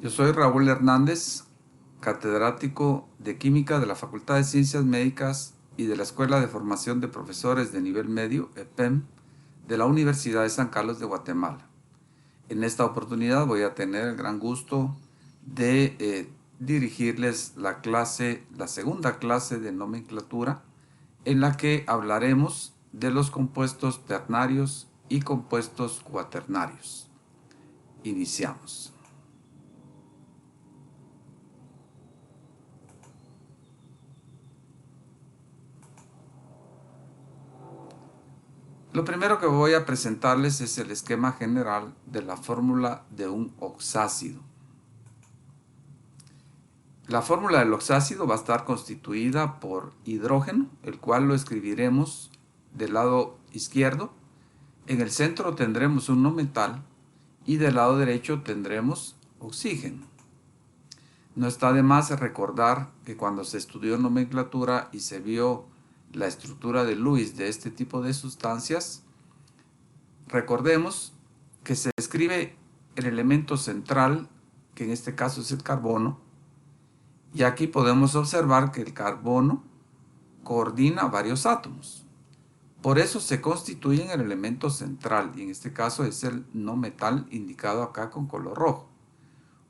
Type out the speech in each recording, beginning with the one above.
Yo soy Raúl Hernández, catedrático de Química de la Facultad de Ciencias Médicas y de la Escuela de Formación de Profesores de Nivel Medio, EPEM, de la Universidad de San Carlos de Guatemala. En esta oportunidad voy a tener el gran gusto de dirigirles la segunda clase de nomenclatura, en la que hablaremos de los compuestos ternarios y compuestos cuaternarios. Iniciamos. Lo primero que voy a presentarles es el esquema general de la fórmula de un oxácido. La fórmula del oxácido va a estar constituida por hidrógeno, el cual lo escribiremos del lado izquierdo. En el centro tendremos un no metal y del lado derecho tendremos oxígeno. No está de más recordar que cuando se estudió nomenclatura y se vio la estructura de Lewis de este tipo de sustancias, recordemos que se escribe el elemento central, que en este caso es el carbono, y aquí podemos observar que el carbono coordina varios átomos. Por eso se constituye en el elemento central, y en este caso es el no metal indicado acá con color rojo.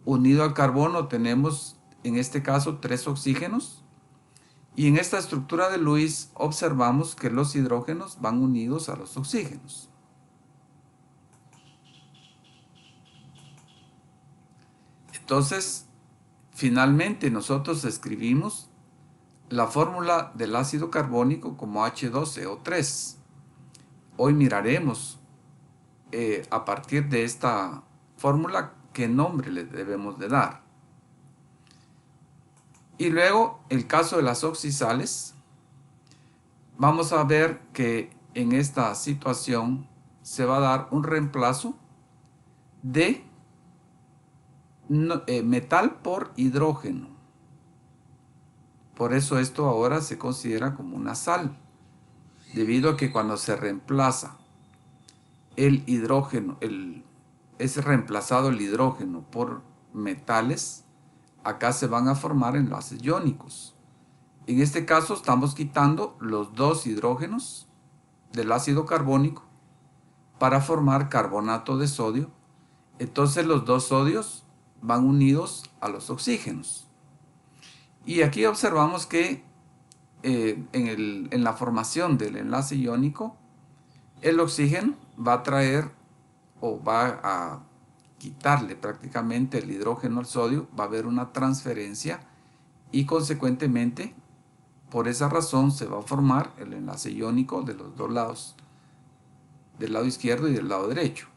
Unido al carbono tenemos en este caso 3 oxígenos, y en esta estructura de Lewis observamos que los hidrógenos van unidos a los oxígenos. Entonces, finalmente nosotros escribimos la fórmula del ácido carbónico como H2CO3. Hoy miraremos a partir de esta fórmula qué nombre le debemos de dar. Y luego, el caso de las oxisales, vamos a ver que en esta situación se va a dar un reemplazo de metal por hidrógeno. Por eso esto ahora se considera como una sal, debido a que cuando se reemplaza el hidrógeno, es reemplazado el hidrógeno por metales, acá se van a formar enlaces iónicos. En este caso estamos quitando los 2 hidrógenos del ácido carbónico para formar carbonato de sodio. Entonces los 2 sodios van unidos a los oxígenos. Y aquí observamos que en la formación del enlace iónico, el oxígeno va a traer o va a quitarle prácticamente el hidrógeno al sodio, va a haber una transferencia y consecuentemente por esa razón se va a formar el enlace iónico de los dos lados, del lado izquierdo y del lado derecho.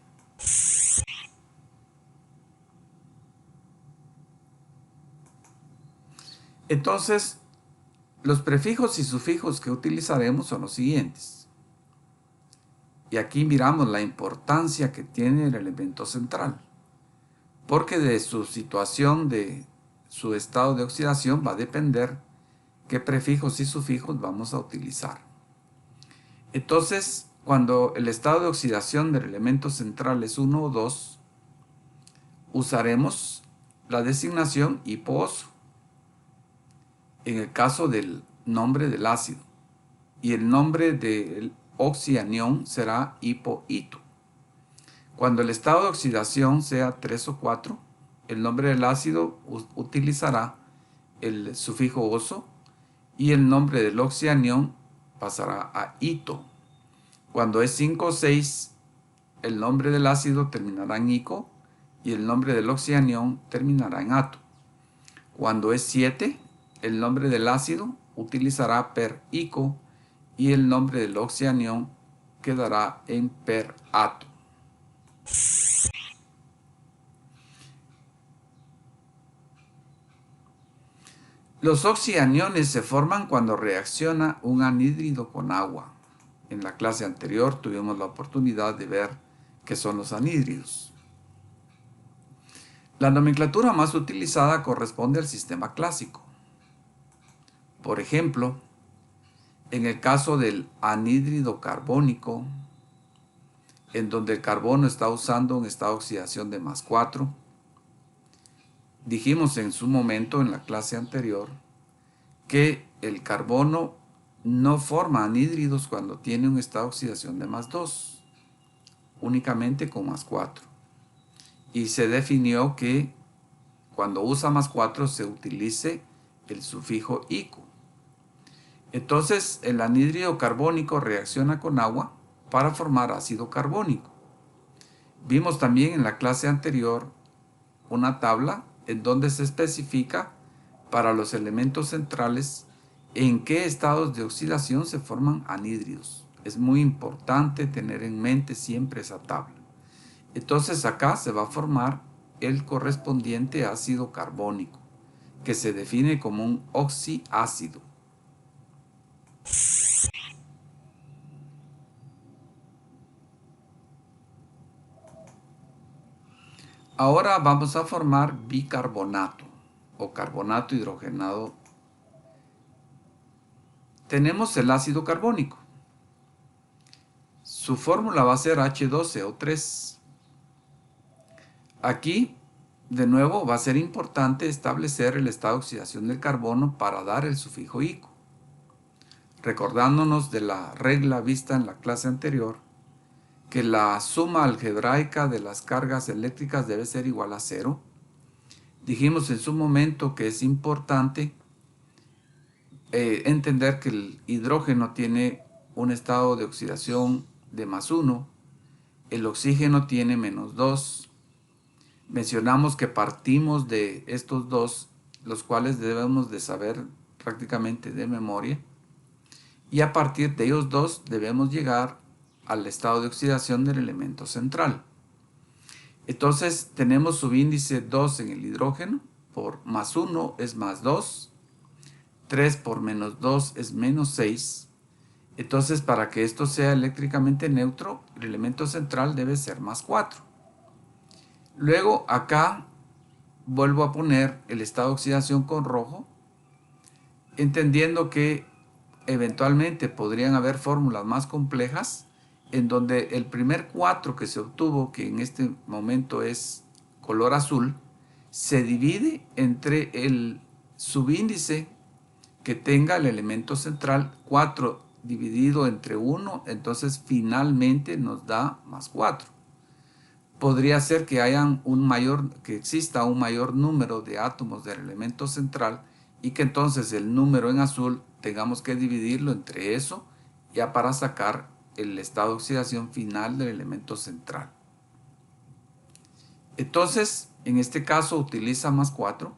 Entonces, los prefijos y sufijos que utilizaremos son los siguientes. Y aquí miramos la importancia que tiene el elemento central, porque de su situación, de su estado de oxidación, va a depender qué prefijos y sufijos vamos a utilizar. Entonces, cuando el estado de oxidación del elemento central es 1 o 2, usaremos la designación hiposo en el caso del nombre del ácido, y el nombre del oxianión será hipoito. Cuando el estado de oxidación sea 3 o 4, el nombre del ácido utilizará el sufijo oso y el nombre del oxianión pasará a ito. Cuando es 5 o 6, el nombre del ácido terminará en ico y el nombre del oxianión terminará en ato. Cuando es 7, el nombre del ácido utilizará per ico y el nombre del oxianión quedará en per ato. Los oxianiones se forman cuando reacciona un anhídrido con agua. En la clase anterior tuvimos la oportunidad de ver qué son los anhídridos. La nomenclatura más utilizada corresponde al sistema clásico. Por ejemplo, en el caso del anhídrido carbónico, en donde el carbono está usando un estado de oxidación de +4, Dijimos en su momento en la clase anterior que el carbono no forma anhídridos cuando tiene un estado de oxidación de +2, únicamente con +4. Y se definió que cuando usa +4 se utilice el sufijo ico. Entonces el anhídrido carbónico reacciona con agua para formar ácido carbónico. Vimos también en la clase anterior una tabla en donde se especifica para los elementos centrales en qué estados de oxidación se forman anhídridos. Es muy importante tener en mente siempre esa tabla. Entonces acá se va a formar el correspondiente ácido carbónico, que se define como un oxiácido. Ahora vamos a formar bicarbonato o carbonato hidrogenado. Tenemos el ácido carbónico. Su fórmula va a ser H2CO3. Aquí, de nuevo, va a ser importante establecer el estado de oxidación del carbono para dar el sufijo ico. Recordándonos de la regla vista en la clase anterior, que la suma algebraica de las cargas eléctricas debe ser igual a 0. Dijimos en su momento que es importante entender que el hidrógeno tiene un estado de oxidación de +1, el oxígeno tiene -2. Mencionamos que partimos de estos dos, los cuales debemos de saber prácticamente de memoria, y a partir de ellos dos debemos llegar al estado de oxidación del elemento central. Entonces tenemos subíndice 2 en el hidrógeno, por +1 es +2, 3 por -2 es -6. Entonces, para que esto sea eléctricamente neutro, el elemento central debe ser +4. Luego acá vuelvo a poner el estado de oxidación con rojo, entendiendo que eventualmente podrían haber fórmulas más complejas en donde el primer 4 que se obtuvo, que en este momento es color azul, se divide entre el subíndice que tenga el elemento central, 4 dividido entre 1, entonces finalmente nos da +4. Podría ser que exista un mayor número de átomos del elemento central y que entonces el número en azul tengamos que dividirlo entre eso ya para sacar el estado de oxidación final del elemento central. Entonces, en este caso utiliza +4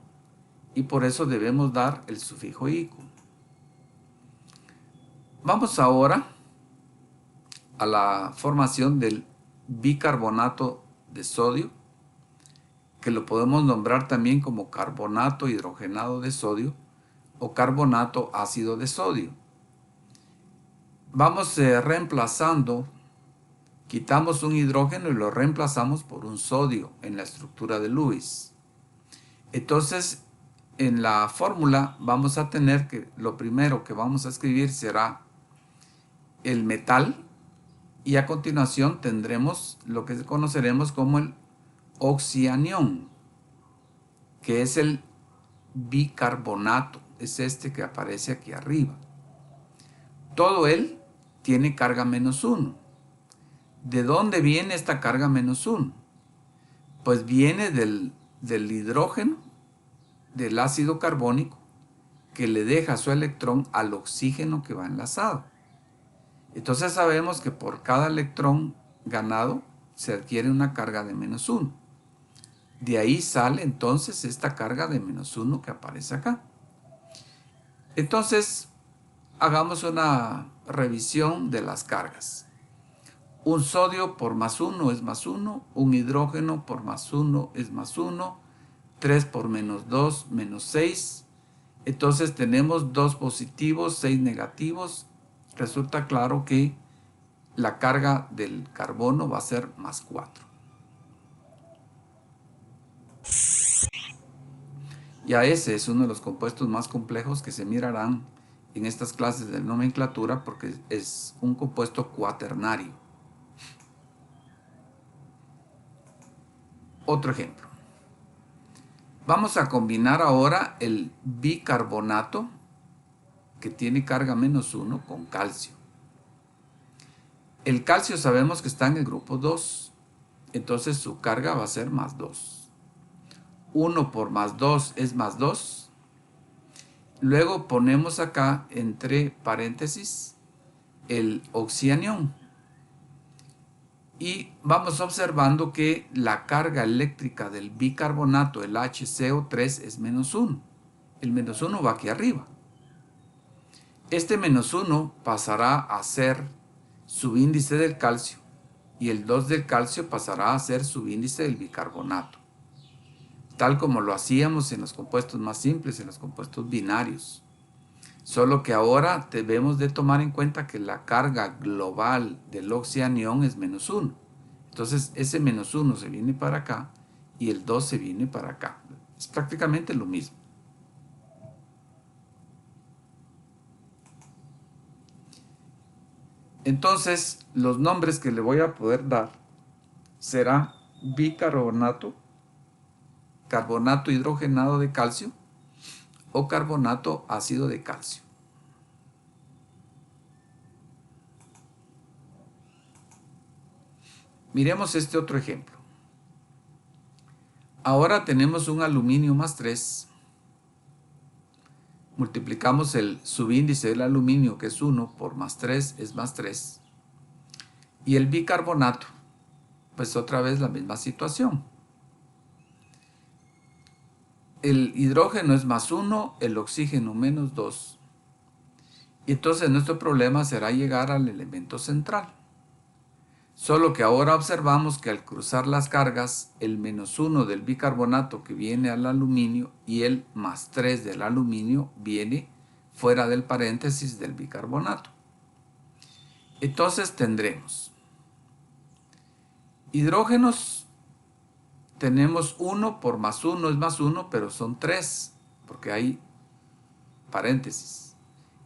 y por eso debemos dar el sufijo ico. Vamos ahora a la formación del bicarbonato de sodio, que lo podemos nombrar también como carbonato hidrogenado de sodio o carbonato ácido de sodio. Vamos reemplazando, quitamos un hidrógeno y lo reemplazamos por un sodio en la estructura de Lewis. Entonces, en la fórmula vamos a tener que lo primero que vamos a escribir será el metal y a continuación tendremos lo que conoceremos como el oxianión, que es el bicarbonato, es este que aparece aquí arriba. Todo él tiene carga -1. ¿De dónde viene esta carga -1? Pues viene del hidrógeno, del ácido carbónico, que le deja su electrón al oxígeno que va enlazado. Entonces sabemos que por cada electrón ganado se adquiere una carga de -1. De ahí sale entonces esta carga de -1 que aparece acá. Entonces, hagamos una revisión de las cargas. Un sodio por +1 es +1, un hidrógeno por +1 es +1, 3 por -2, -6. Entonces tenemos 2 positivos, 6 negativos. Resulta claro que la carga del carbono va a ser +4. Ya ese es uno de los compuestos más complejos que se mirarán en estas clases de nomenclatura porque es un compuesto cuaternario. Otro ejemplo. Vamos a combinar ahora el bicarbonato, que tiene carga -1, con calcio. El calcio sabemos que está en el grupo 2, entonces su carga va a ser +2. 1 por +2 es +2. Luego ponemos acá entre paréntesis el oxianión. Y vamos observando que la carga eléctrica del bicarbonato, el HCO3, es -1. El -1 va aquí arriba. Este -1 pasará a ser subíndice del calcio y el 2 del calcio pasará a ser subíndice del bicarbonato, tal como lo hacíamos en los compuestos más simples, en los compuestos binarios. Solo que ahora debemos de tomar en cuenta que la carga global del oxianión es -1. Entonces ese -1 se viene para acá y el 2 se viene para acá. Es prácticamente lo mismo. Entonces los nombres que le voy a poder dar será bicarbonato, carbonato hidrogenado de calcio o carbonato ácido de calcio. Miremos este otro ejemplo. Ahora tenemos un aluminio +3. Multiplicamos el subíndice del aluminio, que es 1, por +3 es +3. Y el bicarbonato, pues otra vez la misma situación. El hidrógeno es +1, el oxígeno -2. Y entonces nuestro problema será llegar al elemento central. Solo que ahora observamos que al cruzar las cargas, el -1 del bicarbonato que viene al aluminio y el +3 del aluminio viene fuera del paréntesis del bicarbonato. Entonces tendremos hidrógenos, tenemos 1 por +1 es +1, pero son 3, porque hay paréntesis.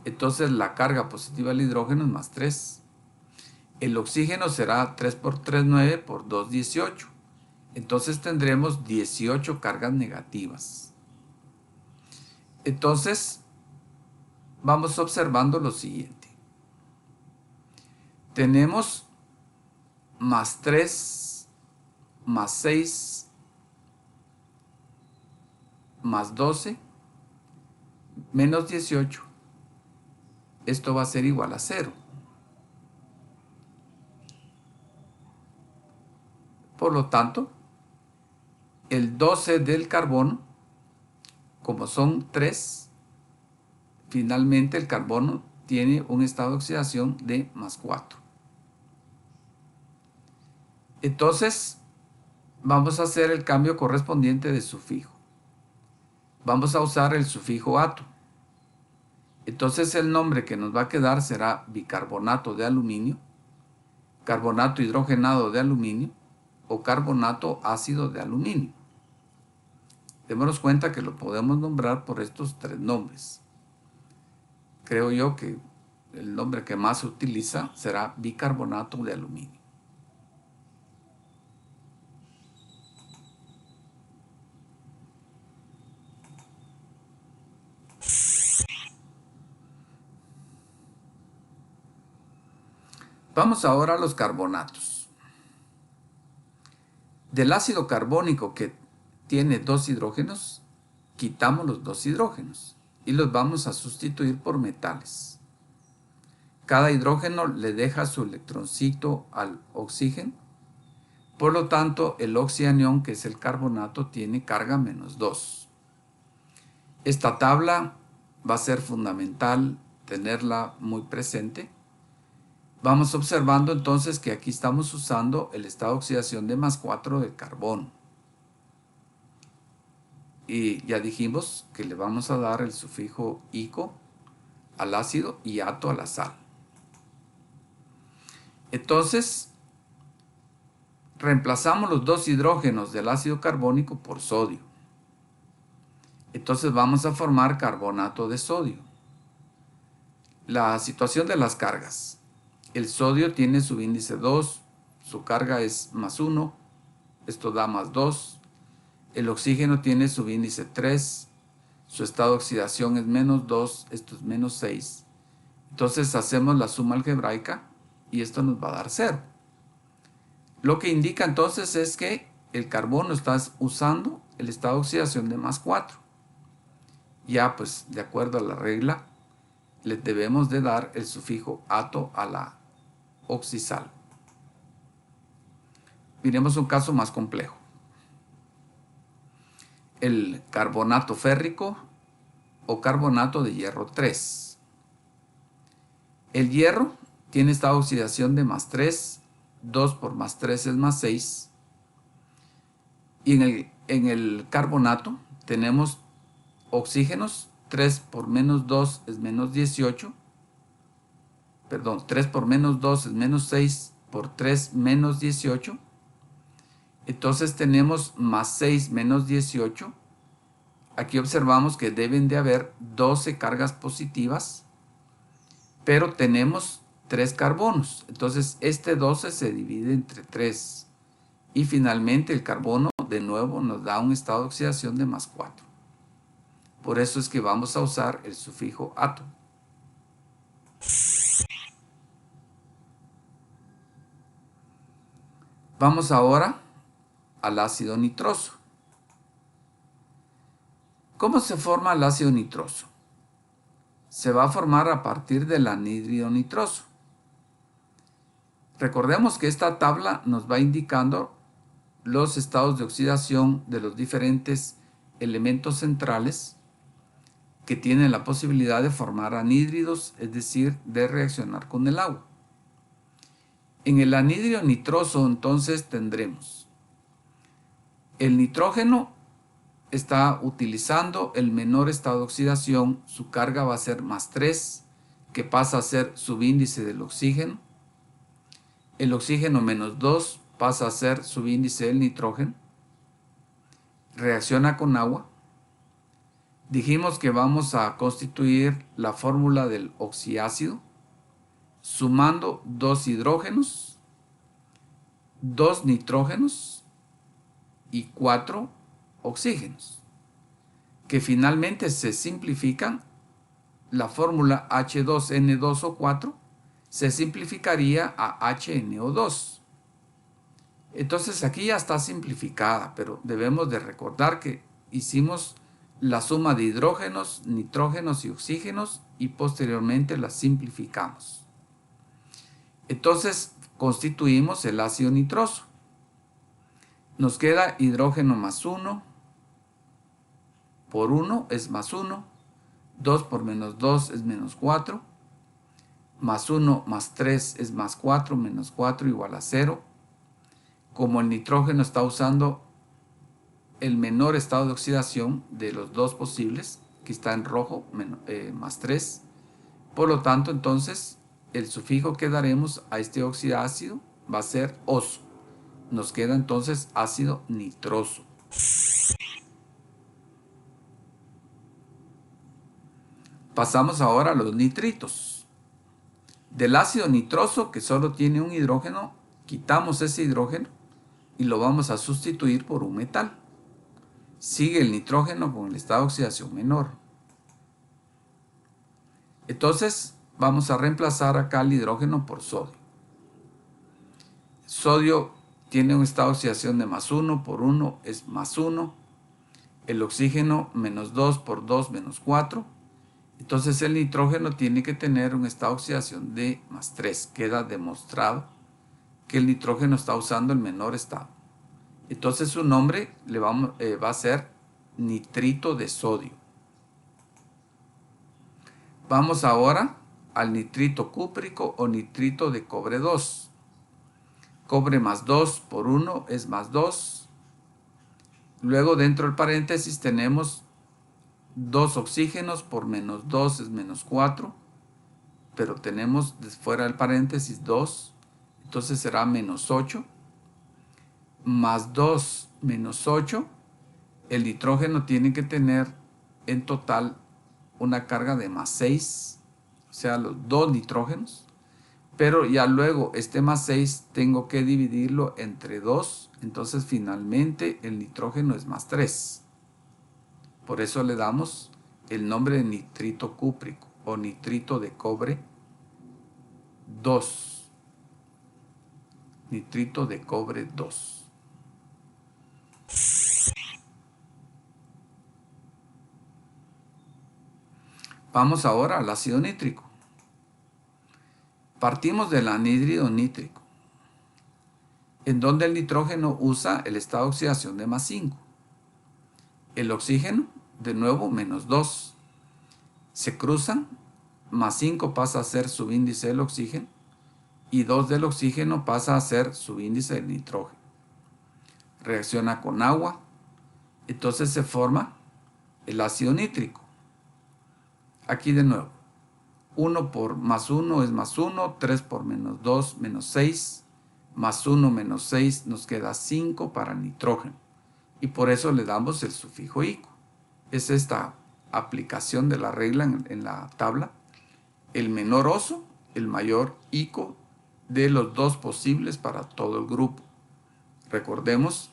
Entonces la carga positiva del hidrógeno es +3. El oxígeno será 3 por 3, 9, por 2, 18. Entonces tendremos 18 cargas negativas. Entonces, vamos observando lo siguiente. Tenemos +3, +6, +12, -18. Esto va a ser igual a 0. Por lo tanto, el 12 del carbono, como son 3, finalmente el carbono tiene un estado de oxidación de +4. Entonces, vamos a hacer el cambio correspondiente de sufijo. Vamos a usar el sufijo ato. Entonces el nombre que nos va a quedar será bicarbonato de aluminio, carbonato hidrogenado de aluminio o carbonato ácido de aluminio. Démonos cuenta que lo podemos nombrar por estos 3 nombres. Creo yo que el nombre que más se utiliza será bicarbonato de aluminio. Vamos ahora a los carbonatos. Del ácido carbónico que tiene 2 hidrógenos, quitamos los 2 hidrógenos y los vamos a sustituir por metales. Cada hidrógeno le deja su electroncito al oxígeno. Por lo tanto, el oxianión, que es el carbonato, tiene carga -2. Esta tabla va a ser fundamental tenerla muy presente. Vamos observando entonces que aquí estamos usando el estado de oxidación de +4 del carbono. Y ya dijimos que le vamos a dar el sufijo ico al ácido y ato a la sal. Entonces, reemplazamos los 2 hidrógenos del ácido carbónico por sodio. Entonces vamos a formar carbonato de sodio. La situación de las cargas. El sodio tiene su índice 2, su carga es +1, esto da +2. El oxígeno tiene subíndice 3, su estado de oxidación es -2, esto es -6. Entonces hacemos la suma algebraica y esto nos va a dar 0. Lo que indica entonces es que el carbono está usando el estado de oxidación de +4. Ya pues de acuerdo a la regla le debemos de dar el sufijo ato a la oxisal. Miremos un caso más complejo. El carbonato férrico o carbonato de hierro 3. El hierro tiene estado de oxidación de +3, 2 por +3 es +6. Y en el carbonato tenemos oxígenos, 3 por -2 es -18. Perdón, 3 por -2 es -6, por 3 -18. Entonces tenemos +6 -18. Aquí observamos que deben de haber 12 cargas positivas, pero tenemos 3 carbonos. Entonces este 12 se divide entre 3. Y finalmente el carbono de nuevo nos da un estado de oxidación de +4. Por eso es que vamos a usar el sufijo ato. Vamos ahora al ácido nitroso. ¿Cómo se forma el ácido nitroso? Se va a formar a partir del anhídrido nitroso. Recordemos que esta tabla nos va indicando los estados de oxidación de los diferentes elementos centrales que tienen la posibilidad de formar anhídridos, es decir, de reaccionar con el agua. En el anhídrido nitroso entonces tendremos el nitrógeno está utilizando el menor estado de oxidación, su carga va a ser +3, que pasa a ser subíndice del oxígeno. El oxígeno -2 pasa a ser subíndice del nitrógeno. Reacciona con agua. Dijimos que vamos a constituir la fórmula del oxiácido sumando 2 hidrógenos, 2 nitrógenos y 4 oxígenos, que finalmente se simplifican. La fórmula H2N2O4 se simplificaría a HNO2. Entonces aquí ya está simplificada, pero debemos de recordar que hicimos la suma de hidrógenos, nitrógenos y oxígenos y posteriormente la simplificamos. Entonces constituimos el ácido nitroso. Nos queda hidrógeno +1 por 1 es +1, 2 por -2 es -4, +1 más 3 es +4, -4 igual a 0. Como el nitrógeno está usando el menor estado de oxidación de los dos posibles, que está en rojo, +3, por lo tanto entonces el sufijo que daremos a este oxidácido va a ser oso. Nos queda entonces ácido nitroso. Pasamos ahora a los nitritos. Del ácido nitroso, que solo tiene un hidrógeno, quitamos ese hidrógeno y lo vamos a sustituir por un metal. Sigue el nitrógeno con el estado de oxidación menor. Entonces vamos a reemplazar acá el hidrógeno por sodio. Sodio tiene un estado de oxidación de +1 por 1 es +1. El oxígeno -2 por 2 -4. Entonces el nitrógeno tiene que tener un estado de oxidación de +3. Queda demostrado que el nitrógeno está usando el menor estado. Entonces su nombre va a ser nitrito de sodio. Vamos ahora al nitrito cúprico o nitrito de cobre 2. Cobre +2 por 1 es +2. Luego dentro del paréntesis tenemos 2 oxígenos por -2 es -4. Pero tenemos fuera del paréntesis 2. Entonces será -8. +2 -8. El nitrógeno tiene que tener en total una carga de +6. O sea, los 2 nitrógenos. pero ya luego este más 6 tengo que dividirlo entre 2, entonces finalmente el nitrógeno es más 3. Por eso le damos el nombre de nitrito cúprico o nitrito de cobre 2. Nitrito de cobre 2. Vamos ahora al ácido nítrico. Partimos del anhídrido nítrico, en donde el nitrógeno usa el estado de oxidación de más 5. El oxígeno, de nuevo, menos 2. Se cruzan, más 5 pasa a ser subíndice del oxígeno y 2 del oxígeno pasa a ser subíndice del nitrógeno. Reacciona con agua, entonces se forma el ácido nítrico. Aquí de nuevo, 1 por más 1 es más 1, 3 por menos 2, menos 6, más 1 menos 6 nos queda 5 para nitrógeno. Y por eso le damos el sufijo ico. Es esta aplicación de la regla en la tabla. El menor oso, el mayor ico de los dos posibles para todo el grupo. Recordemos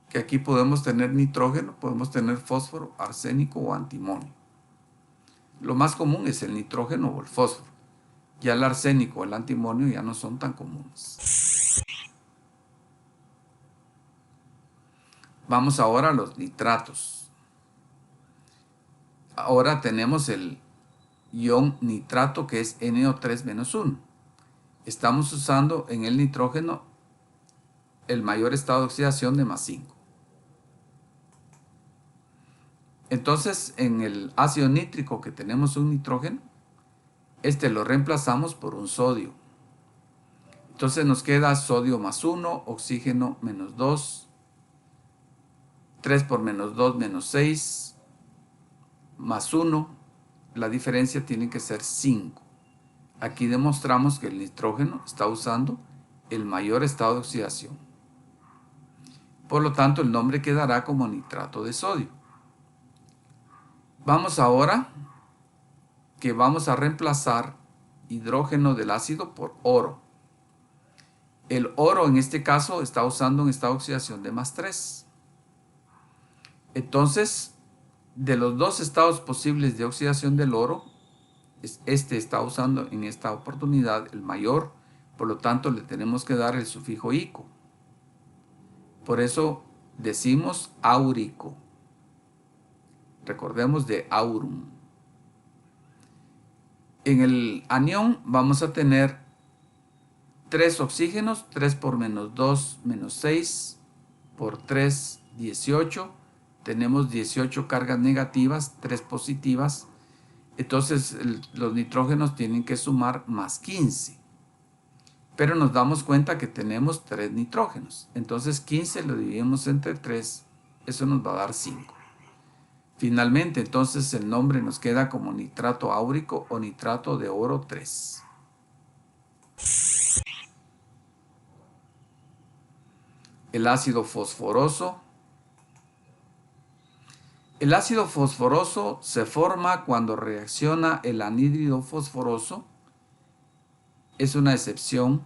que aquí podemos tener nitrógeno, podemos tener fósforo, arsénico o antimonio. Lo más común es el nitrógeno o el fósforo. Ya el arsénico o el antimonio ya no son tan comunes. Vamos ahora a los nitratos. Ahora tenemos el ion nitrato, que es NO3-1. Estamos usando en el nitrógeno el mayor estado de oxidación de más 5. Entonces, en el ácido nítrico que tenemos un nitrógeno, este lo reemplazamos por un sodio. Entonces nos queda sodio más 1, oxígeno menos 2, 3 por menos 2 menos 6, más 1. La diferencia tiene que ser 5. Aquí demostramos que el nitrógeno está usando el mayor estado de oxidación. Por lo tanto, el nombre quedará como nitrato de sodio. Vamos ahora que vamos a reemplazar hidrógeno del ácido por oro. El oro en este caso está usando un estado de oxidación de más 3. Entonces, de los dos estados posibles de oxidación del oro, este está usando en esta oportunidad el mayor, por lo tanto le tenemos que dar el sufijo ico. Por eso decimos áurico. Recordemos de aurum. En el anión vamos a tener 3 oxígenos, 3 por menos 2, menos 6, por 3, 18. Tenemos 18 cargas negativas, 3 positivas. Entonces los nitrógenos tienen que sumar más 15. Pero nos damos cuenta que tenemos 3 nitrógenos. Entonces 15 lo dividimos entre 3. Eso nos va a dar 5. Finalmente, entonces el nombre nos queda como nitrato áurico o nitrato de oro 3. El ácido fosforoso. El ácido fosforoso se forma cuando reacciona el anhídrido fosforoso. Es una excepción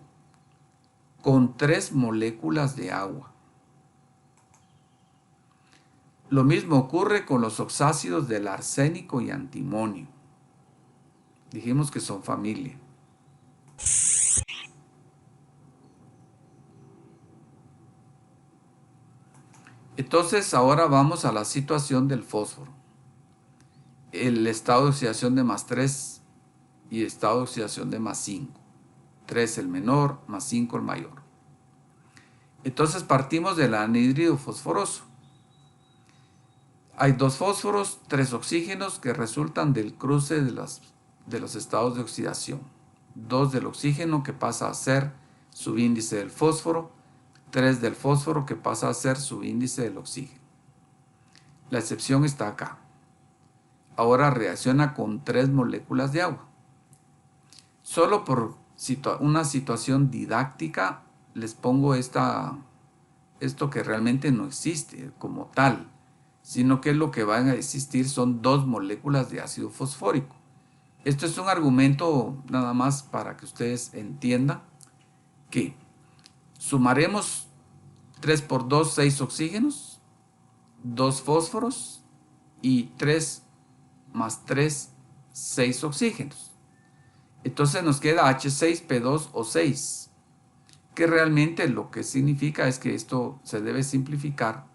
con 3 moléculas de agua. Lo mismo ocurre con los oxácidos del arsénico y antimonio. Dijimos que son familia. Entonces ahora vamos a la situación del fósforo. El estado de oxidación de más 3 y estado de oxidación de más 5. 3 el menor, más 5 el mayor. Entonces partimos del anhídrido fosforoso. Hay 2 fósforos, 3 oxígenos que resultan del cruce de los estados de oxidación. 2 del oxígeno que pasa a ser subíndice del fósforo, 3 del fósforo que pasa a ser subíndice del oxígeno. La excepción está acá. Ahora reacciona con 3 moléculas de agua. Solo por una situación didáctica les pongo esto que realmente no existe como tal, sino que lo que van a existir son 2 moléculas de ácido fosfórico. Esto es un argumento nada más para que ustedes entiendan que sumaremos 3 por 2, 6 oxígenos, 2 fósforos y 3 más 3, 6 oxígenos. Entonces nos queda H6P2 o 6, que realmente lo que significa es que esto se debe simplificar.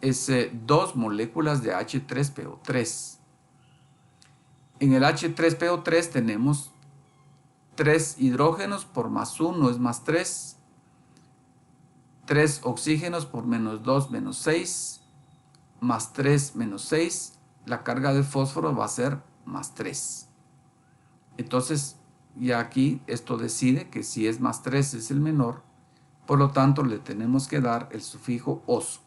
Es 2 moléculas de H3PO3. En el H3PO3 tenemos 3 hidrógenos por más 1 es más 3, 3 oxígenos por menos 2 menos 6, más 3 menos 6, la carga de fósforo va a ser más 3. Entonces, ya aquí esto decide que si es más 3 es el menor, por lo tanto le tenemos que dar el sufijo oso.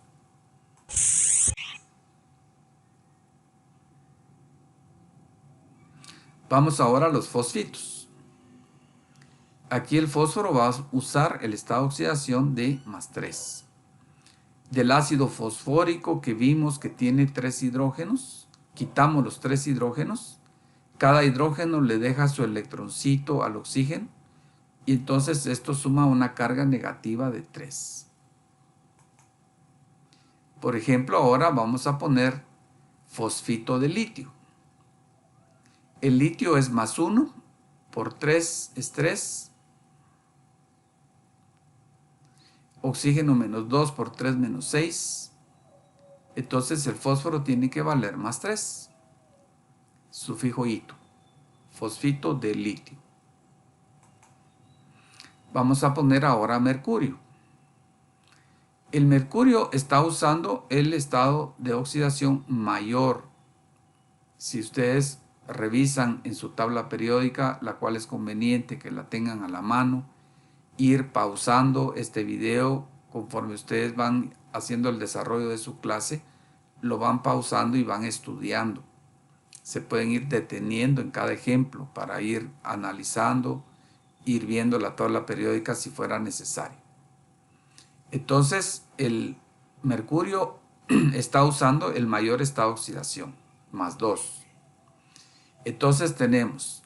Vamos ahora a los fosfitos. Aquí el fósforo va a usar el estado de oxidación de más 3. Del ácido fosfórico que vimos que tiene 3 hidrógenos, quitamos los 3 hidrógenos. Cada hidrógeno le deja su electroncito al oxígeno y entonces esto suma una carga negativa de 3. Por ejemplo, ahora vamos a poner fosfito de litio. El litio es más 1 por 3 es 3. Oxígeno menos 2 por 3 menos 6. Entonces el fósforo tiene que valer más 3. Sufijo ito. Fosfito de litio. Vamos a poner ahora mercurio. El mercurio está usando el estado de oxidación mayor. Si ustedes revisan en su tabla periódica, la cual es conveniente que la tengan a la mano, ir pausando este video conforme ustedes van haciendo el desarrollo de su clase, lo van pausando y van estudiando. Se pueden ir deteniendo en cada ejemplo para ir analizando, ir viendo la tabla periódica si fuera necesario. Entonces el mercurio está usando el mayor estado de oxidación, más 2. Entonces tenemos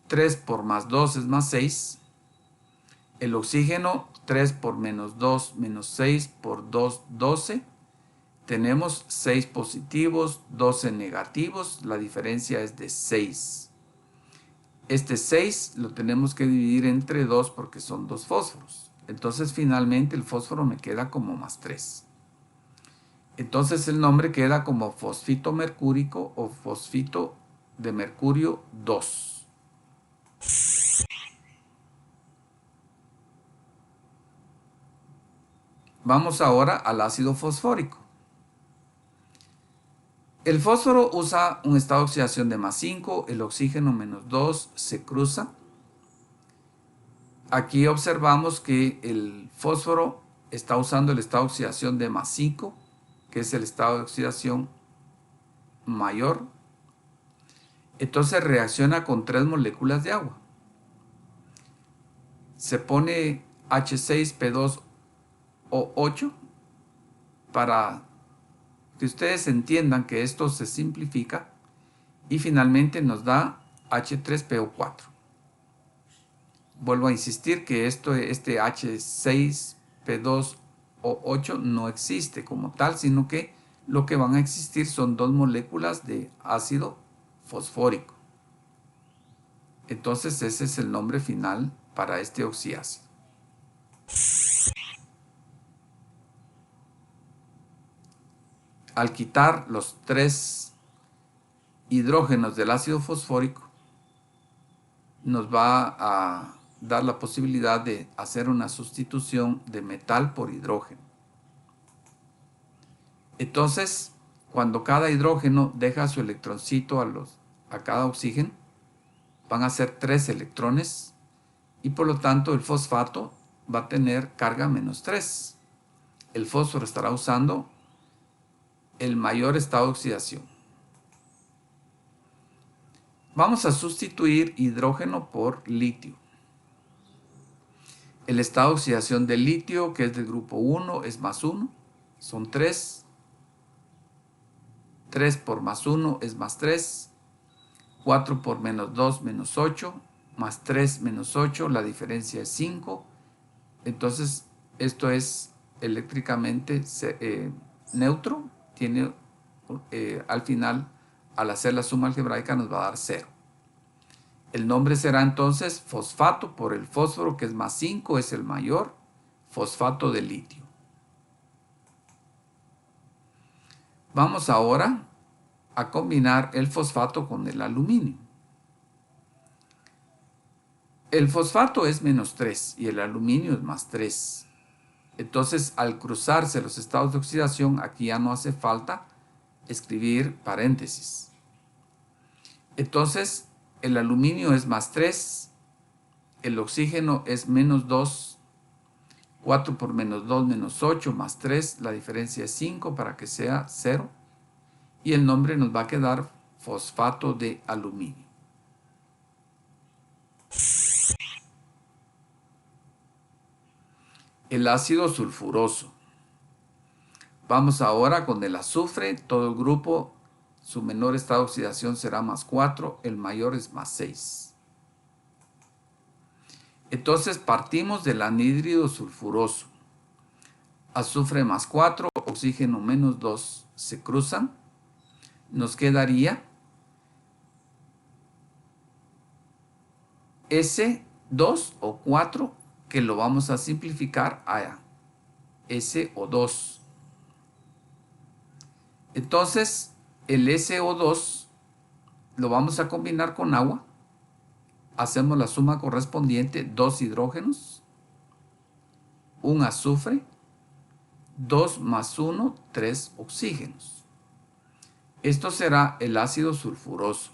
3 por más 2 es más 6. El oxígeno 3 por menos 2 menos 6 por 2, 12. Tenemos 6 positivos, 12 negativos. La diferencia es de 6. Este 6 lo tenemos que dividir entre 2 porque son 2 fósforos. Entonces finalmente el fósforo me queda como más 3. Entonces el nombre queda como fosfito mercúrico o fosfito de mercurio 2. Vamos ahora al ácido fosfórico. El fósforo usa un estado de oxidación de más 5, el oxígeno menos 2 se cruza. Aquí observamos que el fósforo está usando el estado de oxidación de más 5, que es el estado de oxidación mayor. Entonces reacciona con 3 moléculas de agua. Se pone H6P2O8 para que ustedes entiendan que esto se simplifica y finalmente nos da H3PO4. Vuelvo a insistir que este H6P2O8 no existe como tal, sino que lo que van a existir son 2 moléculas de ácido fosfórico. Entonces ese es el nombre final para este oxiácido. Al quitar los 3 hidrógenos del ácido fosfórico, nos va a dar la posibilidad de hacer una sustitución de metal por hidrógeno. Entonces, cuando cada hidrógeno deja su electroncito a cada oxígeno, van a ser 3 electrones y por lo tanto el fosfato va a tener carga menos 3. El fósforo estará usando el mayor estado de oxidación. Vamos a sustituir hidrógeno por litio. El estado de oxidación del litio, que es del grupo 1, es más 1. Son 3. 3 por más 1 es más 3. 4 por menos 2 menos 8, más 3 menos 8, la diferencia es 5. Entonces esto es eléctricamente neutro, tiene al final, al hacer la suma algebraica, nos va a dar 0. El nombre será entonces fosfato por el fósforo, que es más 5, es el mayor, fosfato de litio. Vamos ahora a combinar el fosfato con el aluminio. El fosfato es menos 3 y el aluminio es más 3. Entonces, al cruzarse los estados de oxidación, aquí ya no hace falta escribir paréntesis. Entonces, el aluminio es más 3, el oxígeno es menos 2, 4 por menos 2 menos 8 más 3, la diferencia es 5 para que sea 0. Y el nombre nos va a quedar fosfato de aluminio. El ácido sulfuroso. Vamos ahora con el azufre. Todo el grupo, su menor estado de oxidación será más 4, el mayor es más 6. Entonces partimos del anhídrido sulfuroso. Azufre más 4, oxígeno menos 2 se cruzan. Nos quedaría S2 o 4, que lo vamos a simplificar a SO2. Entonces, el SO2 lo vamos a combinar con agua. Hacemos la suma correspondiente, 2 hidrógenos, un azufre, 2 más 1, 3 oxígenos. Esto será el ácido sulfuroso.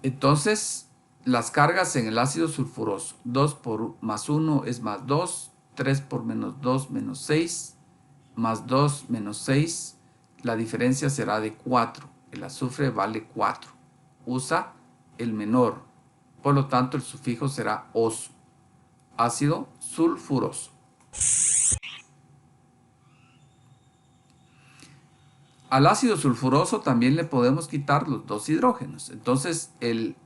Entonces, las cargas en el ácido sulfuroso, 2 por más 1 es más 2, 3 por menos 2 menos 6, más 2 menos 6, la diferencia será de 4. El azufre vale 4. Usa el menor, por lo tanto el sufijo será oso. Ácido sulfuroso. Al ácido sulfuroso también le podemos quitar los 2 hidrógenos. Entonces el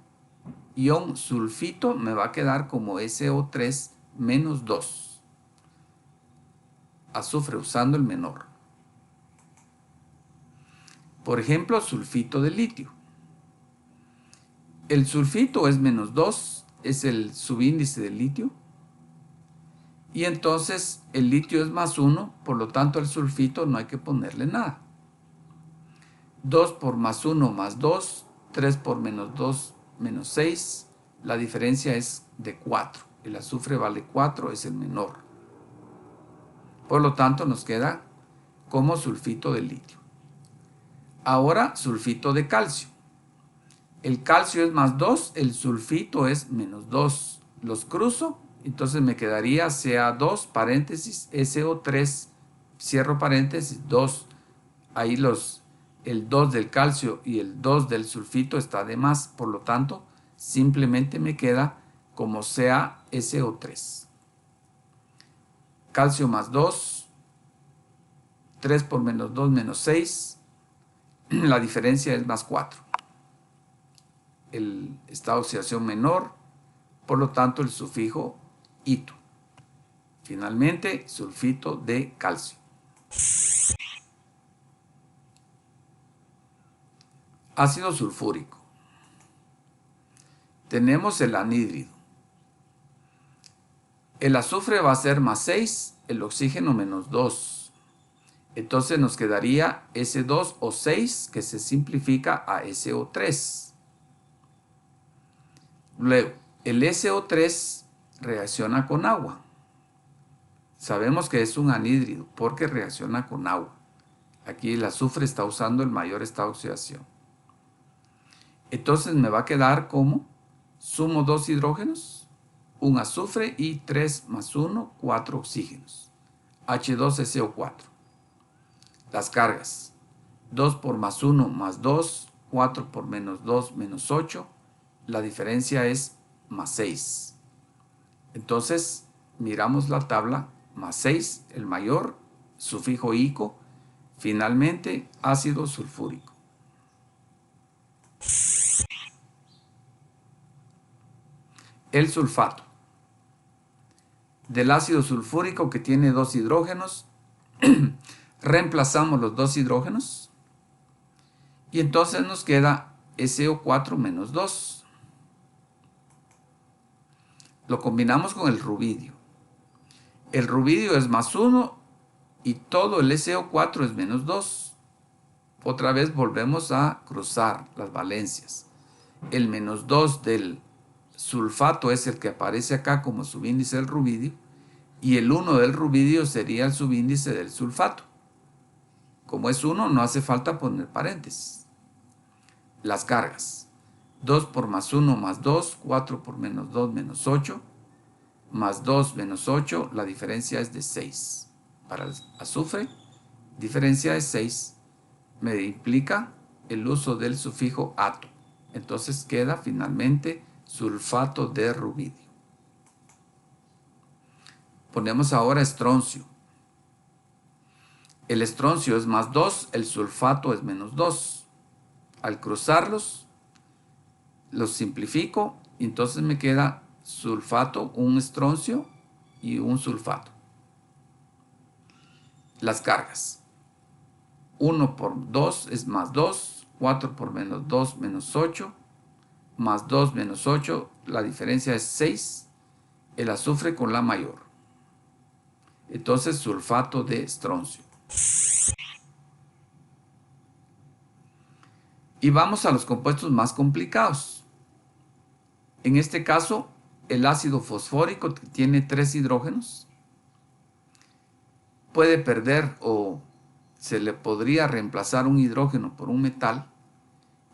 ion sulfito me va a quedar como SO3 menos 2. Azufre usando el menor. Por ejemplo, sulfito de litio. El sulfito es menos 2, es el subíndice del litio. Y entonces el litio es más 1, por lo tanto al sulfito no hay que ponerle nada. 2 por más 1 más 2, 3 por menos 2 menos 6, la diferencia es de 4. El azufre vale 4, es el menor. Por lo tanto nos queda como sulfito de litio. Ahora sulfito de calcio. El calcio es más 2, el sulfito es menos 2. Los cruzo, entonces me quedaría Ca2, paréntesis, SO3, cierro paréntesis, 2. Ahí el 2 del calcio y el 2 del sulfito está de más, por lo tanto, simplemente me queda como CaSO3. Calcio más 2, 3 por menos 2 menos 6, la diferencia es más 4. El estado de oxidación menor, por lo tanto el sufijo ito. Finalmente, sulfito de calcio. Ácido sulfúrico. Tenemos el anhídrido. El azufre va a ser más 6, el oxígeno menos 2. Entonces nos quedaría S2 o 6, que se simplifica a SO3. Luego, el SO3 reacciona con agua. Sabemos que es un anhídrido porque reacciona con agua. Aquí el azufre está usando el mayor estado de oxidación. Entonces me va a quedar como sumo 2 hidrógenos, un azufre y 3 más 1, 4 oxígenos. H2SO4. Las cargas. 2 por más 1 más 2, 4 por menos 2 menos 8. La diferencia es más 6. Entonces miramos la tabla, más 6, el mayor, sufijo ico, finalmente ácido sulfúrico. El sulfato. Del ácido sulfúrico que tiene 2 hidrógenos, reemplazamos los 2 hidrógenos y entonces nos queda SO4 menos 2. Lo combinamos con el rubidio. El rubidio es más 1 y todo el SO4 es menos 2. Otra vez volvemos a cruzar las valencias. El menos 2 del sulfato es el que aparece acá como subíndice del rubidio y el 1 del rubidio sería el subíndice del sulfato. Como es 1, no hace falta poner paréntesis. Las cargas. 2 por más 1 más 2, 4 por menos 2 menos 8, más 2 menos 8, la diferencia es de 6. Para el azufre, diferencia de 6 me implica el uso del sufijo ato. Entonces queda finalmente sulfato de rubidio. Ponemos ahora estroncio. El estroncio es más 2, el sulfato es menos 2. Al cruzarlos, los simplifico y entonces me queda sulfato, un estroncio y un sulfato. Las cargas. 1 por 2 es más 2, 4 por menos 2 menos 8, más 2 menos 8, la diferencia es 6, el azufre con la mayor. Entonces sulfato de estroncio. Y vamos a los compuestos más complicados. En este caso, el ácido fosfórico que tiene 3 hidrógenos puede perder o se le podría reemplazar un hidrógeno por un metal.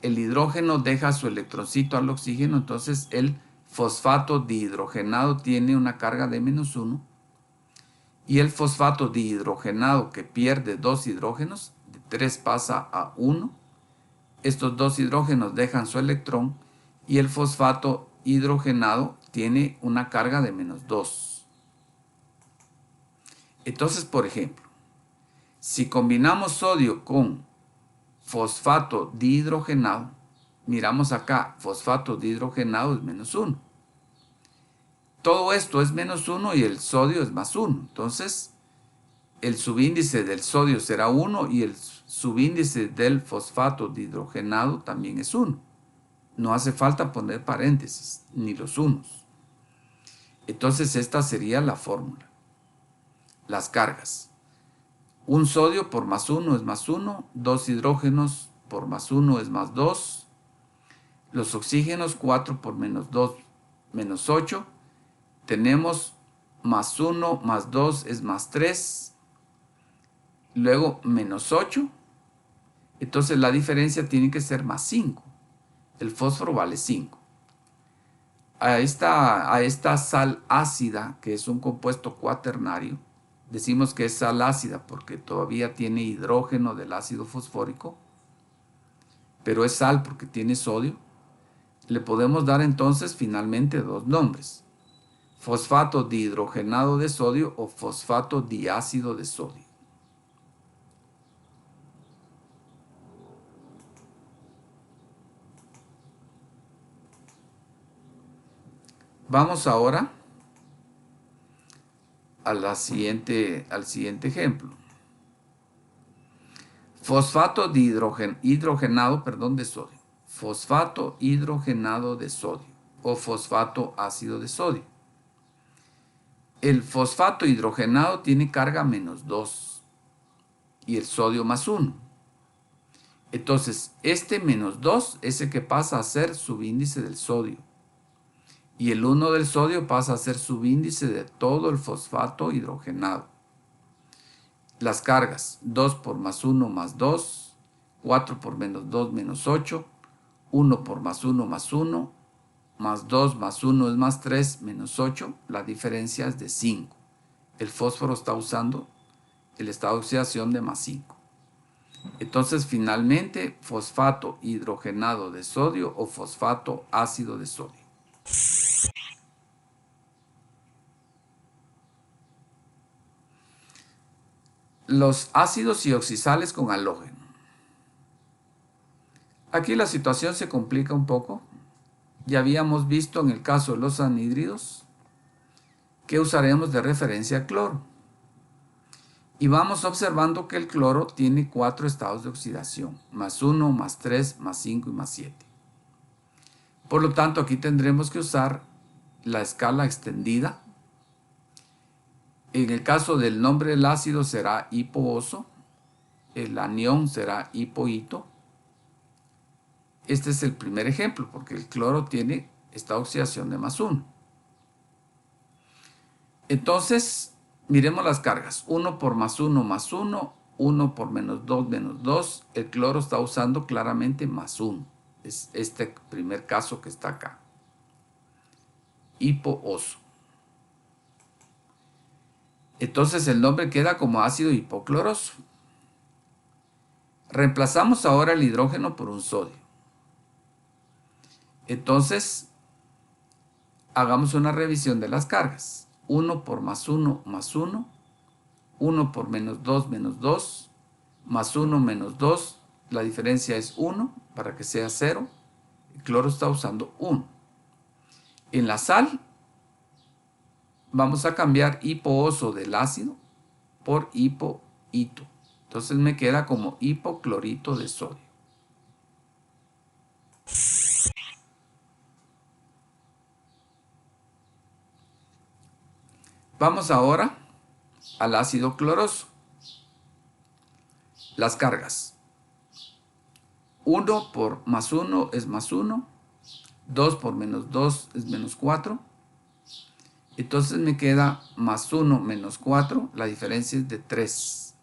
El hidrógeno deja su electroncito al oxígeno, entonces el fosfato dihidrogenado tiene una carga de menos 1 y el fosfato dihidrogenado que pierde 2 hidrógenos, de 3 pasa a 1. Estos 2 hidrógenos dejan su electrón y el fosfato hidrogenado tiene una carga de menos 2. Entonces, por ejemplo, si combinamos sodio con fosfato dihidrogenado, miramos acá, fosfato dihidrogenado es menos 1. Todo esto es menos 1 y el sodio es más 1. Entonces, el subíndice del sodio será 1 y el subíndice del fosfato dihidrogenado también es 1. No hace falta poner paréntesis, ni los unos. Entonces, esta sería la fórmula. Las cargas. Un sodio por más 1 es más 1, 2 hidrógenos por más 1 es más 2, los oxígenos 4 por menos 2 menos 8, tenemos más 1 más 2 es más 3, luego menos 8, entonces la diferencia tiene que ser más 5, el fósforo vale 5. A esta sal ácida, que es un compuesto cuaternario, decimos que es sal ácida porque todavía tiene hidrógeno del ácido fosfórico, pero es sal porque tiene sodio. Le podemos dar entonces finalmente 2 nombres: fosfato dihidrogenado de sodio o fosfato diácido de sodio. Vamos ahora al siguiente ejemplo. Fosfato hidrogenado de sodio. Fosfato hidrogenado de sodio o fosfato ácido de sodio. El fosfato hidrogenado tiene carga menos 2 y el sodio más 1. Entonces, este menos 2 es el que pasa a ser subíndice del sodio. Y el 1 del sodio pasa a ser subíndice de todo el fosfato hidrogenado. Las cargas, 2 por más 1 más 2, 4 por menos 2 menos 8, 1 por más 1 más 1, más 2 más 1 es más 3, menos 8, la diferencia es de 5. El fósforo está usando el estado de oxidación de más 5. Entonces, finalmente, fosfato hidrogenado de sodio o fosfato ácido de sodio. Los ácidos y oxisales con halógeno. Aquí la situación se complica un poco. Ya habíamos visto en el caso de los anhídridos que usaremos de referencia al cloro. Y vamos observando que el cloro tiene 4 estados de oxidación, más 1, más 3, más 5 y más 7. Por lo tanto, aquí tendremos que usar la escala extendida. En el caso del nombre del ácido será hipooso, el anión será hipoito. Este es el primer ejemplo, porque el cloro tiene esta oxidación de más 1. Entonces, miremos las cargas. 1 por más 1, más 1. 1 por menos 2, menos 2. El cloro está usando claramente más 1. Es este primer caso que está acá. Hipooso. Entonces el nombre queda como ácido hipocloroso. Reemplazamos ahora el hidrógeno por un sodio. Entonces, hagamos una revisión de las cargas. 1 por más 1, más 1. 1 por menos 2, menos 2. Más 1, menos 2. La diferencia es 1 para que sea 0. El cloro está usando 1. En la sal, vamos a cambiar hipooso del ácido por hipoito. Entonces me queda como hipoclorito de sodio. Vamos ahora al ácido cloroso. Las cargas. 1 por más 1 es más 1. 2 por menos 2 es menos 4. Entonces me queda más 1 menos 4. La diferencia es de 3.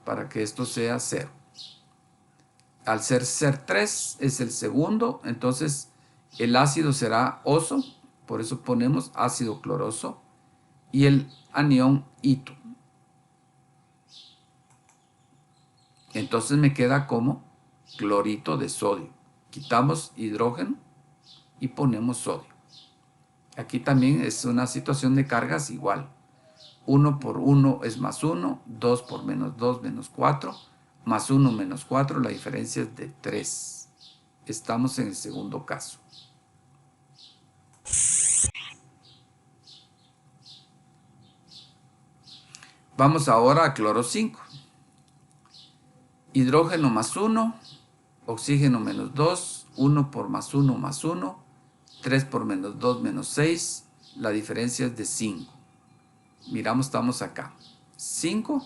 Para que esto sea 0. Al ser 3 es el segundo. Entonces el ácido será oso. Por eso ponemos ácido cloroso. Y el anión hito. Entonces me queda como clorito de sodio. Quitamos hidrógeno y ponemos sodio. Aquí también es una situación de cargas igual. 1 por 1 es más 1, 2 por menos 2 menos 4, más 1 menos 4, la diferencia es de 3. Estamos en el segundo caso. Vamos ahora a cloro 5. Hidrógeno más 1, oxígeno menos 2, 1 por más 1 más 1, 3 por menos 2 menos 6, la diferencia es de 5. Miramos, estamos acá. 5,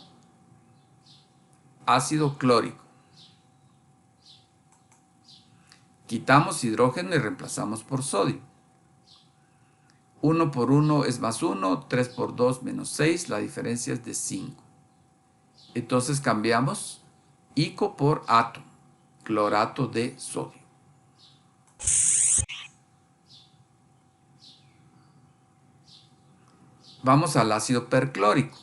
ácido clórico. Quitamos hidrógeno y reemplazamos por sodio. 1 por 1 es más 1, 3 por 2 menos 6, la diferencia es de 5. Entonces cambiamos ico por ato, clorato de sodio. Vamos al ácido perclórico.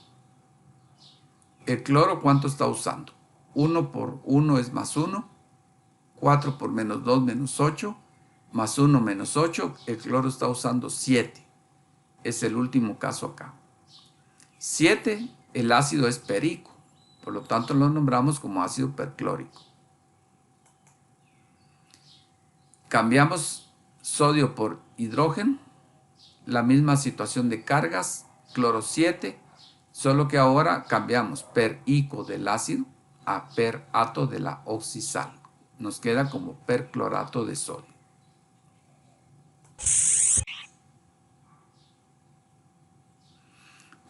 El cloro, ¿cuánto está usando? 1 por 1 es más 1, 4 por menos 2 menos 8, más 1 menos 8, el cloro está usando 7. Es el último caso acá. 7, el ácido es perico, por lo tanto lo nombramos como ácido perclórico. Cambiamos sodio por hidrógeno, la misma situación de cargas, cloro 7, solo que ahora cambiamos perico del ácido a perato de la oxisal. Nos queda como perclorato de sodio.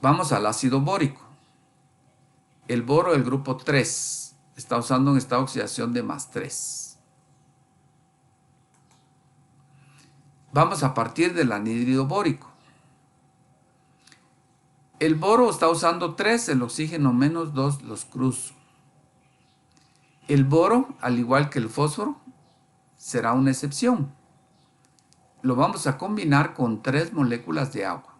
Vamos al ácido bórico. El boro del grupo 3 está usando un estado de oxidación de más 3. Vamos a partir del anhídrido bórico. El boro está usando 3, el oxígeno menos 2 los cruzo. El boro, al igual que el fósforo, será una excepción. Lo vamos a combinar con 3 moléculas de agua.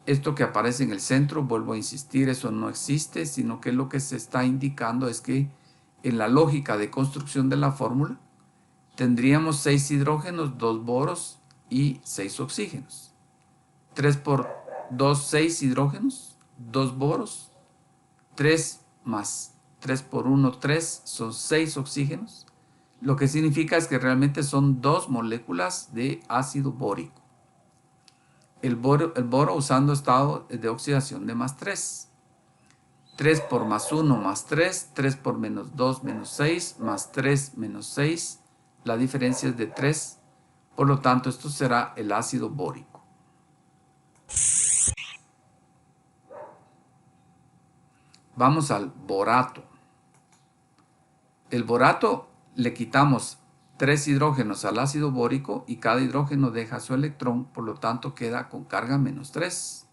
Esto que aparece en el centro, vuelvo a insistir, eso no existe, sino que lo que se está indicando es que en la lógica de construcción de la fórmula tendríamos 6 hidrógenos, 2 boros y 6 oxígenos. 3 por 2, 6 hidrógenos, 2 boros, 3 más 3 por 1, 3, son 6 oxígenos. Lo que significa es que realmente son 2 moléculas de ácido bórico. El boro usando estado de oxidación de más 3. 3 por más 1 más 3, 3 por menos 2 menos 6, más 3 menos 6. La diferencia es de 3. Por lo tanto, esto será el ácido bórico. Vamos al borato. El borato le quitamos 3 hidrógenos al ácido bórico y cada hidrógeno deja su electrón, por lo tanto queda con carga menos 3.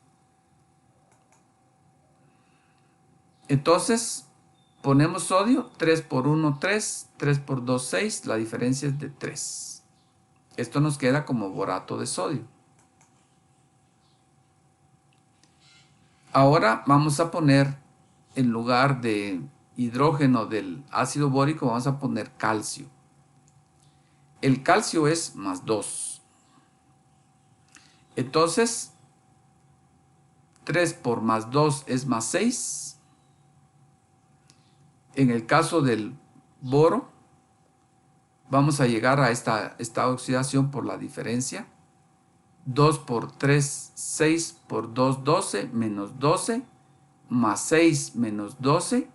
Entonces, ponemos sodio, 3 por 1, 3, 3 por 2, 6, la diferencia es de 3. Esto nos queda como borato de sodio. Ahora vamos a poner, en lugar de hidrógeno del ácido bórico, vamos a poner calcio. El calcio es más 2. Entonces, 3 por más 2 es más 6. En el caso del boro, vamos a llegar a esta oxidación por la diferencia. 2 por 3, 6 por 2, 12, menos 12, más 6 menos 12.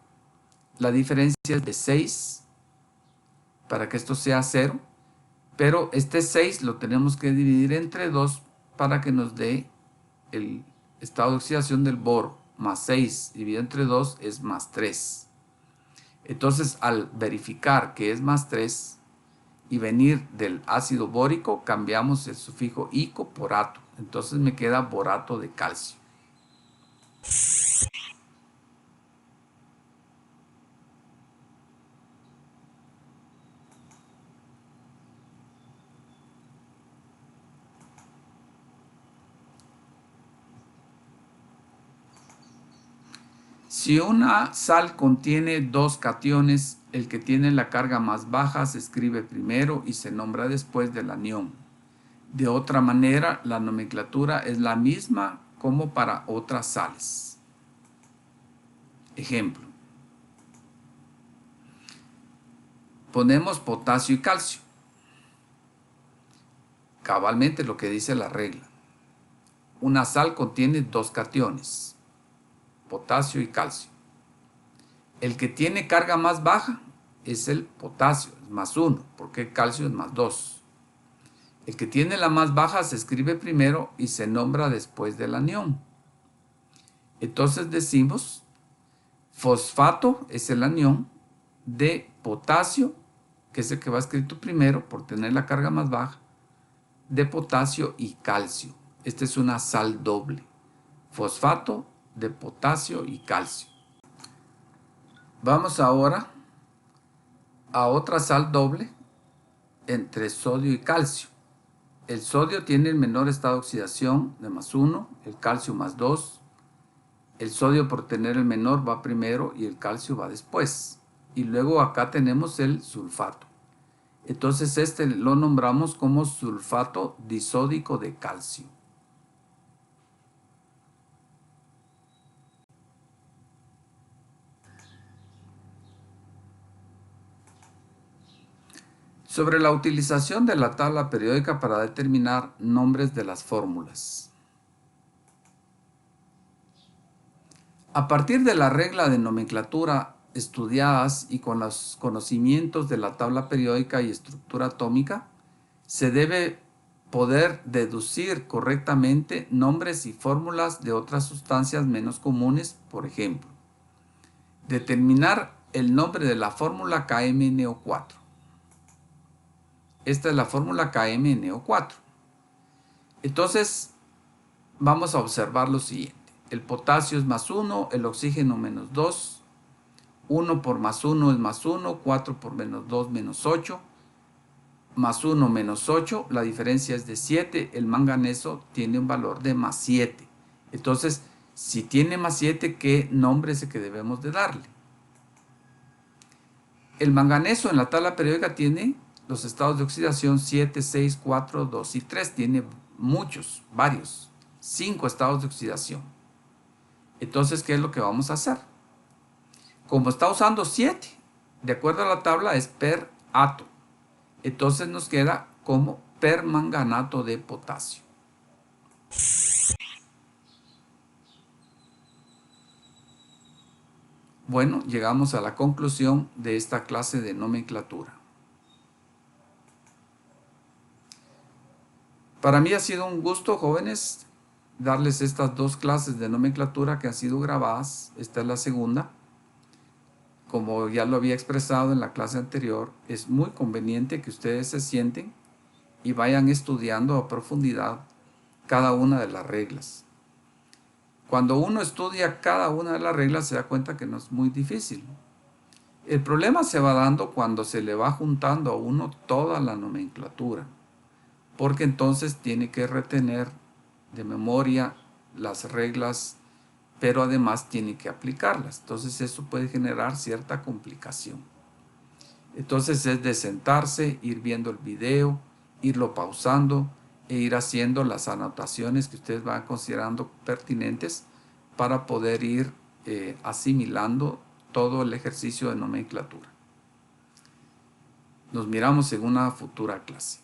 La diferencia es de 6, para que esto sea 0. Pero este 6 lo tenemos que dividir entre 2 para que nos dé el estado de oxidación del boro. Más 6 dividido entre 2 es más 3. Entonces, al verificar que es más 3, y venir del ácido bórico, cambiamos el sufijo ico por ato. Entonces me queda borato de calcio. Si una sal contiene 2 cationes, el que tiene la carga más baja se escribe primero y se nombra después del anión. De otra manera, la nomenclatura es la misma como para otras sales. Ejemplo. Ponemos potasio y calcio. Cabalmente lo que dice la regla. Una sal contiene 2 cationes, potasio y calcio. El que tiene carga más baja es el potasio, es más 1, porque el calcio es más 2. El que tiene la más baja se escribe primero y se nombra después del anión. Entonces decimos, fosfato es el anión de potasio, que es el que va escrito primero por tener la carga más baja, de potasio y calcio. Esta es una sal doble. Fosfato de potasio y calcio. Vamos ahora a otra sal doble entre sodio y calcio. El sodio tiene el menor estado de oxidación de más 1, el calcio más 2. El sodio, por tener el menor, va primero y el calcio va después. Y luego acá tenemos el sulfato. Entonces este lo nombramos como sulfato disódico de calcio. Sobre la utilización de la tabla periódica para determinar nombres de las fórmulas. A partir de la regla de nomenclatura estudiadas y con los conocimientos de la tabla periódica y estructura atómica, se debe poder deducir correctamente nombres y fórmulas de otras sustancias menos comunes, por ejemplo, determinar el nombre de la fórmula KMnO4. Esta es la fórmula KMnO4. Entonces, vamos a observar lo siguiente. El potasio es más 1, el oxígeno menos 2. 1 por más 1 es más 1, 4 por menos 2 menos 8. Más 1 menos 8, la diferencia es de 7. El manganeso tiene un valor de más 7. Entonces, si tiene más 7, ¿qué nombre es el que debemos de darle? El manganeso en la tabla periódica tiene los estados de oxidación 7, 6, 4, 2 y 3. Tiene muchos, varios, 5 estados de oxidación. Entonces, ¿qué es lo que vamos a hacer? Como está usando 7, de acuerdo a la tabla es per ato. Entonces nos queda como permanganato de potasio. Bueno, llegamos a la conclusión de esta clase de nomenclatura. Para mí ha sido un gusto, jóvenes, darles estas 2 clases de nomenclatura que han sido grabadas. Esta es la segunda. Como ya lo había expresado en la clase anterior, es muy conveniente que ustedes se sienten y vayan estudiando a profundidad cada una de las reglas. Cuando uno estudia cada una de las reglas se da cuenta que no es muy difícil. El problema se va dando cuando se le va juntando a uno toda la nomenclatura, porque entonces tiene que retener de memoria las reglas, pero además tiene que aplicarlas. Entonces eso puede generar cierta complicación. Entonces es de sentarse, ir viendo el video, irlo pausando e ir haciendo las anotaciones que ustedes van considerando pertinentes para poder ir asimilando todo el ejercicio de nomenclatura. Nos miramos en una futura clase.